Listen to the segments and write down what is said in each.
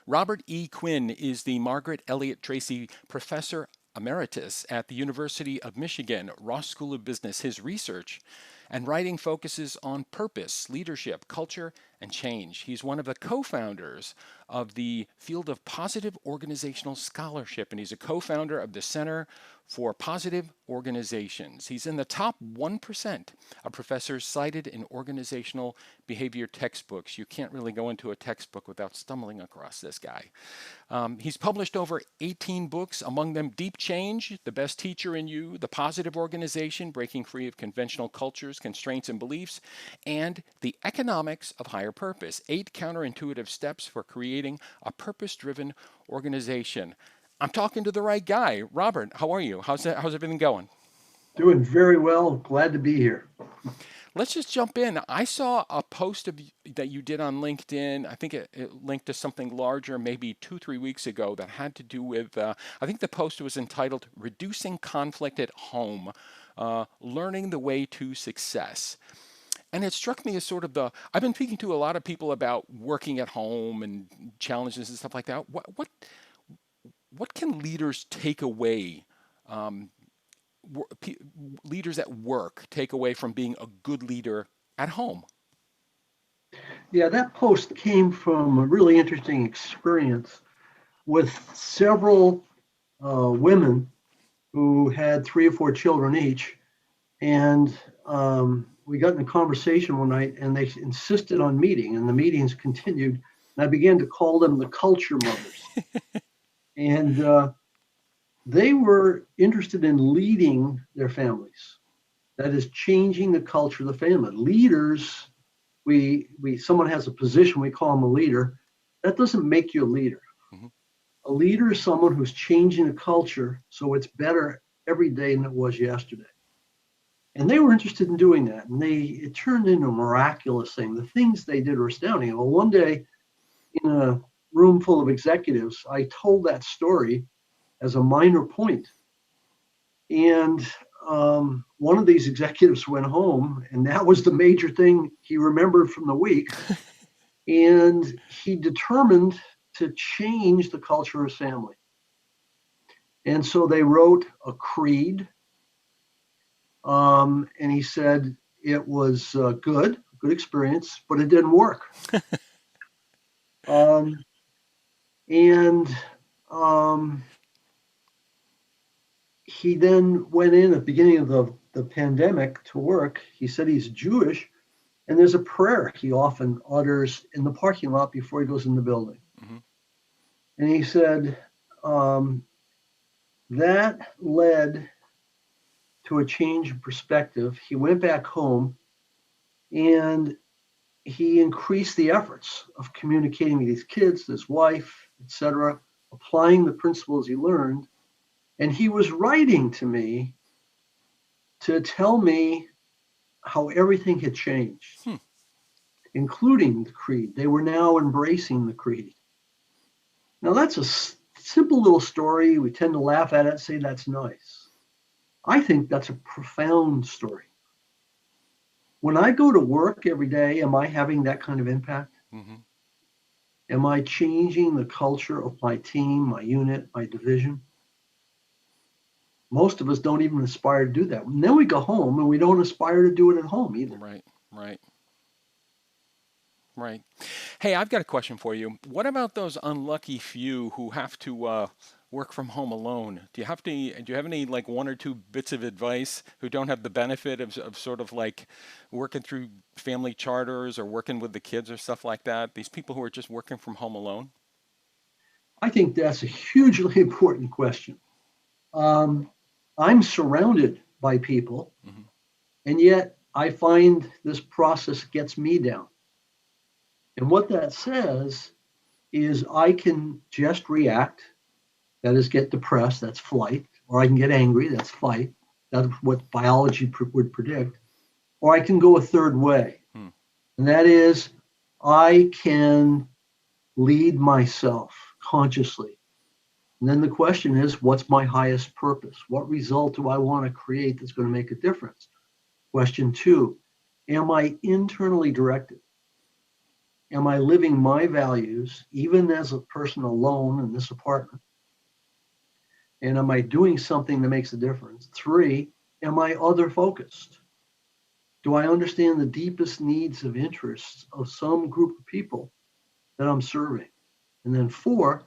Robert E. Quinn is the Margaret Elliot Tracy Professor Emeritus at the University of Michigan Ross School of Business. His research and writing focuses on purpose, leadership, culture, and change. He's one of the co founders of the field of positive organizational scholarship, and he's a co founder of the Center for Positive Organizations. He's in the top 1% of professors cited in organizational behavior textbooks. You can't really go into a textbook without stumbling across this guy. He's published over 18 books, among them Deep Change, The Best Teacher in You, The Positive Organization, Breaking Free of Conventional Cultures, Constraints, and Beliefs, and The Economics of Higher Purpose, 8 Counterintuitive Steps for Creating a Purpose-Driven Organization. I'm talking to the right guy. Robert, how are you? How's everything going? Doing very well. Glad to be here. Let's just jump in. I saw a post that you did on LinkedIn. I think it linked to something larger, maybe 2, 3 weeks ago, that had to do with, I think the post was entitled Reducing Conflict at Home, Learning the Way to Success. And it struck me as sort of I've been speaking to a lot of people about working at home and challenges and stuff like that. What can leaders take away um, leaders at work take away from being a good leader at home? Yeah, that post came from a really interesting experience with several women who had 3 or 4 children each. And we got in a conversation one night and they insisted on meeting, and the meetings continued. And I began to call them the culture mothers. And they were interested in leading their families. That is changing the culture of the family. Leaders, we someone has a position, we call them a leader. That doesn't make you a leader. Mhm. A leader is someone who's changing the culture so it's better every day than it was yesterday. And they were interested in doing that. And it turned into a miraculous thing. The things they did were astounding. Well, one day in a room full of executives, I told that story as a minor point. And one of these executives went home, and that was the major thing he remembered from the week. And he determined to change the culture of his family. And so they wrote a creed. And he said it was good experience, but it didn't work. Um, and he then went in at the beginning of the pandemic to work. He said he's Jewish, and there's a prayer he often utters in the parking lot before he goes in the building. Mhm. And he said that led to a change in perspective. He went back home and he increased the efforts of communicating with his kids, his wife, etc., applying the principles he learned. And he was writing to me to tell me how everything had changed, Hmm. including the creed. They were now embracing the creed. Now, that's a simple little story. We tend to laugh at it and say that's nice. I think that's a profound story. When I go to work every day, am I having that kind of impact? Mhm. Am I changing the culture of my team, my unit, my division? Most of us don't even aspire to do that. And then we go home and we don't aspire to do it at home either. Right, right, right. Hey, I've got a question for you. What about those unlucky few who have to work from home alone? Do you have any like 1 or 2 bits of advice who don't have the benefit of sort of like working through family charters or working with the kids or stuff like that? These people who are just working from home alone? I think that's a hugely important question. Um, I'm surrounded by people, Hmm. and yet I find this process gets me down. And what that says is I can just react, that is, get depressed, that's flight, or I can get angry, that's fight, that's what biology would predict, or I can go a third way, Hmm. and that is I can lead myself consciously. And then the question is, what's my highest purpose? What result do I want to create that's going to make a difference? Question two, am I internally directed? am I living my values, even as a person alone in this apartment? And am I doing something that makes a difference? 3, am I other focused? Do I understand the deepest needs of interests of some group of people that I'm serving? And then 4,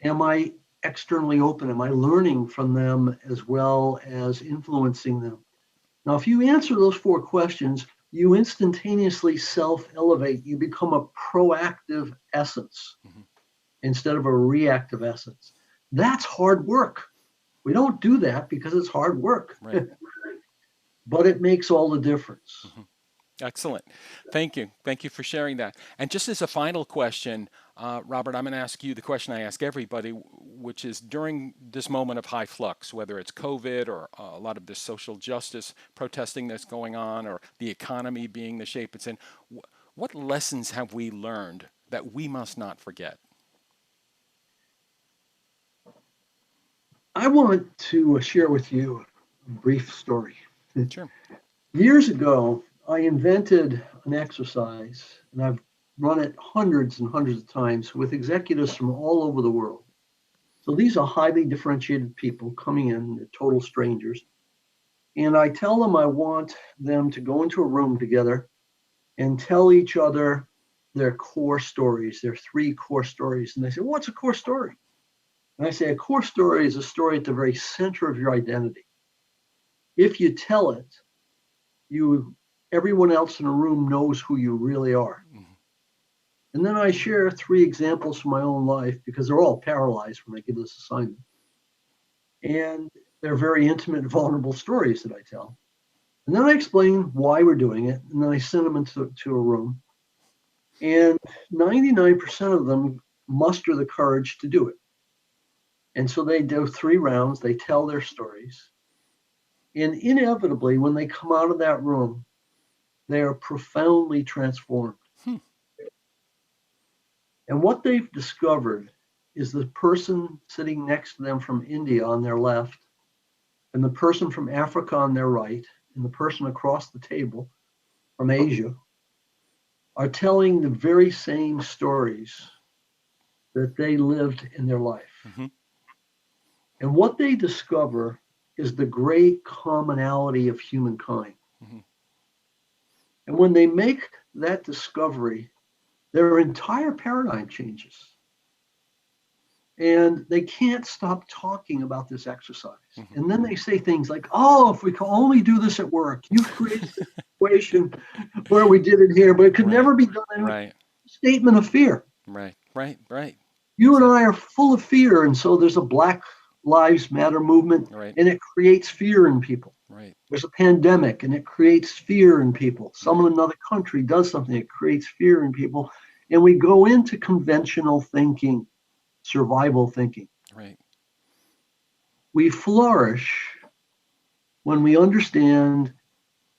am I externally open? Am I learning from them as well as influencing them? Now, if you answer those 4 questions, you instantaneously self-elevate. You become a proactive essence instead of a reactive essence. That's hard work. We don't do that because it's hard work, Right. but it makes all the difference. Excellent. Thank you. Thank you for sharing that. And just as a final question, Robert, I'm going to ask you the question I ask everybody, which is during this moment of high flux, whether it's COVID or a lot of this social justice protesting that's going on, or the economy being the shape it's in, what lessons have we learned that we must not forget? I want to share with you a brief story. Sure. Years ago, I invented an exercise, and I've run it hundreds and hundreds of times with executives from all over the world. So these are highly differentiated people coming in, they're total strangers. And I tell them I want them to go into a room together and tell each other their core stories, their 3 core stories. And they say, what's a core story? And I say, a core story is a story at the very center of your identity. If you tell it, everyone else in the room knows who you really are. And then I share 3 examples from my own life because they're all paralyzed when I give this assignment. And they're very intimate, vulnerable stories that I tell. And then I explain why we're doing it. And then I send them into a room. And 99% of them muster the courage to do it. And so they do 3 rounds, they tell their stories. And inevitably, when they come out of that room, they are profoundly transformed. And what they've discovered is the person sitting next to them from India on their left, and the person from Africa on their right, and the person across the table from Asia are telling the very same stories that they lived in their life. And what they discover is the great commonality of humankind. And when they make that discovery, their entire paradigm changes. And they can't stop talking about this exercise. And then they say things like, oh, if we could only do this at work, you've created a situation where we did it here, but it could never be done in a statement of fear. Right. You and I are full of fear. And so there's a Black Lives Matter movement, and it creates fear in people. There's a pandemic, and it creates fear in people. Someone in another country does something, it creates fear in people. And we go into conventional thinking, survival thinking. We flourish when we understand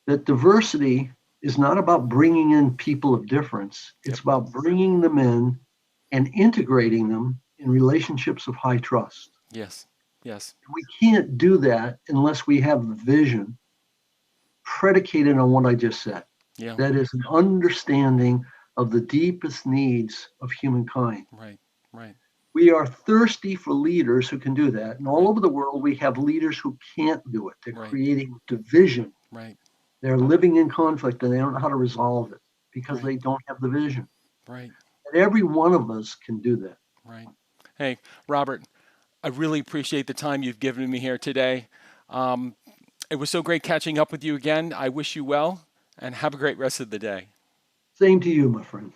that diversity is not about bringing in people of difference. It's about bringing them in and integrating them in relationships of high trust. Yes. We can't do that unless we have the vision predicated on what I just said. That is an understanding of the deepest needs of humankind. We are thirsty for leaders who can do that. And all over the world, we have leaders who can't do it. They're creating division. They're living in conflict, and they don't know how to resolve it because they don't have the vision. And every one of us can do that. Hey, Robert, I really appreciate the time you've given me here today. It was so great catching up with you again. I wish you well, and have a great rest of the day. Same to you, my friend.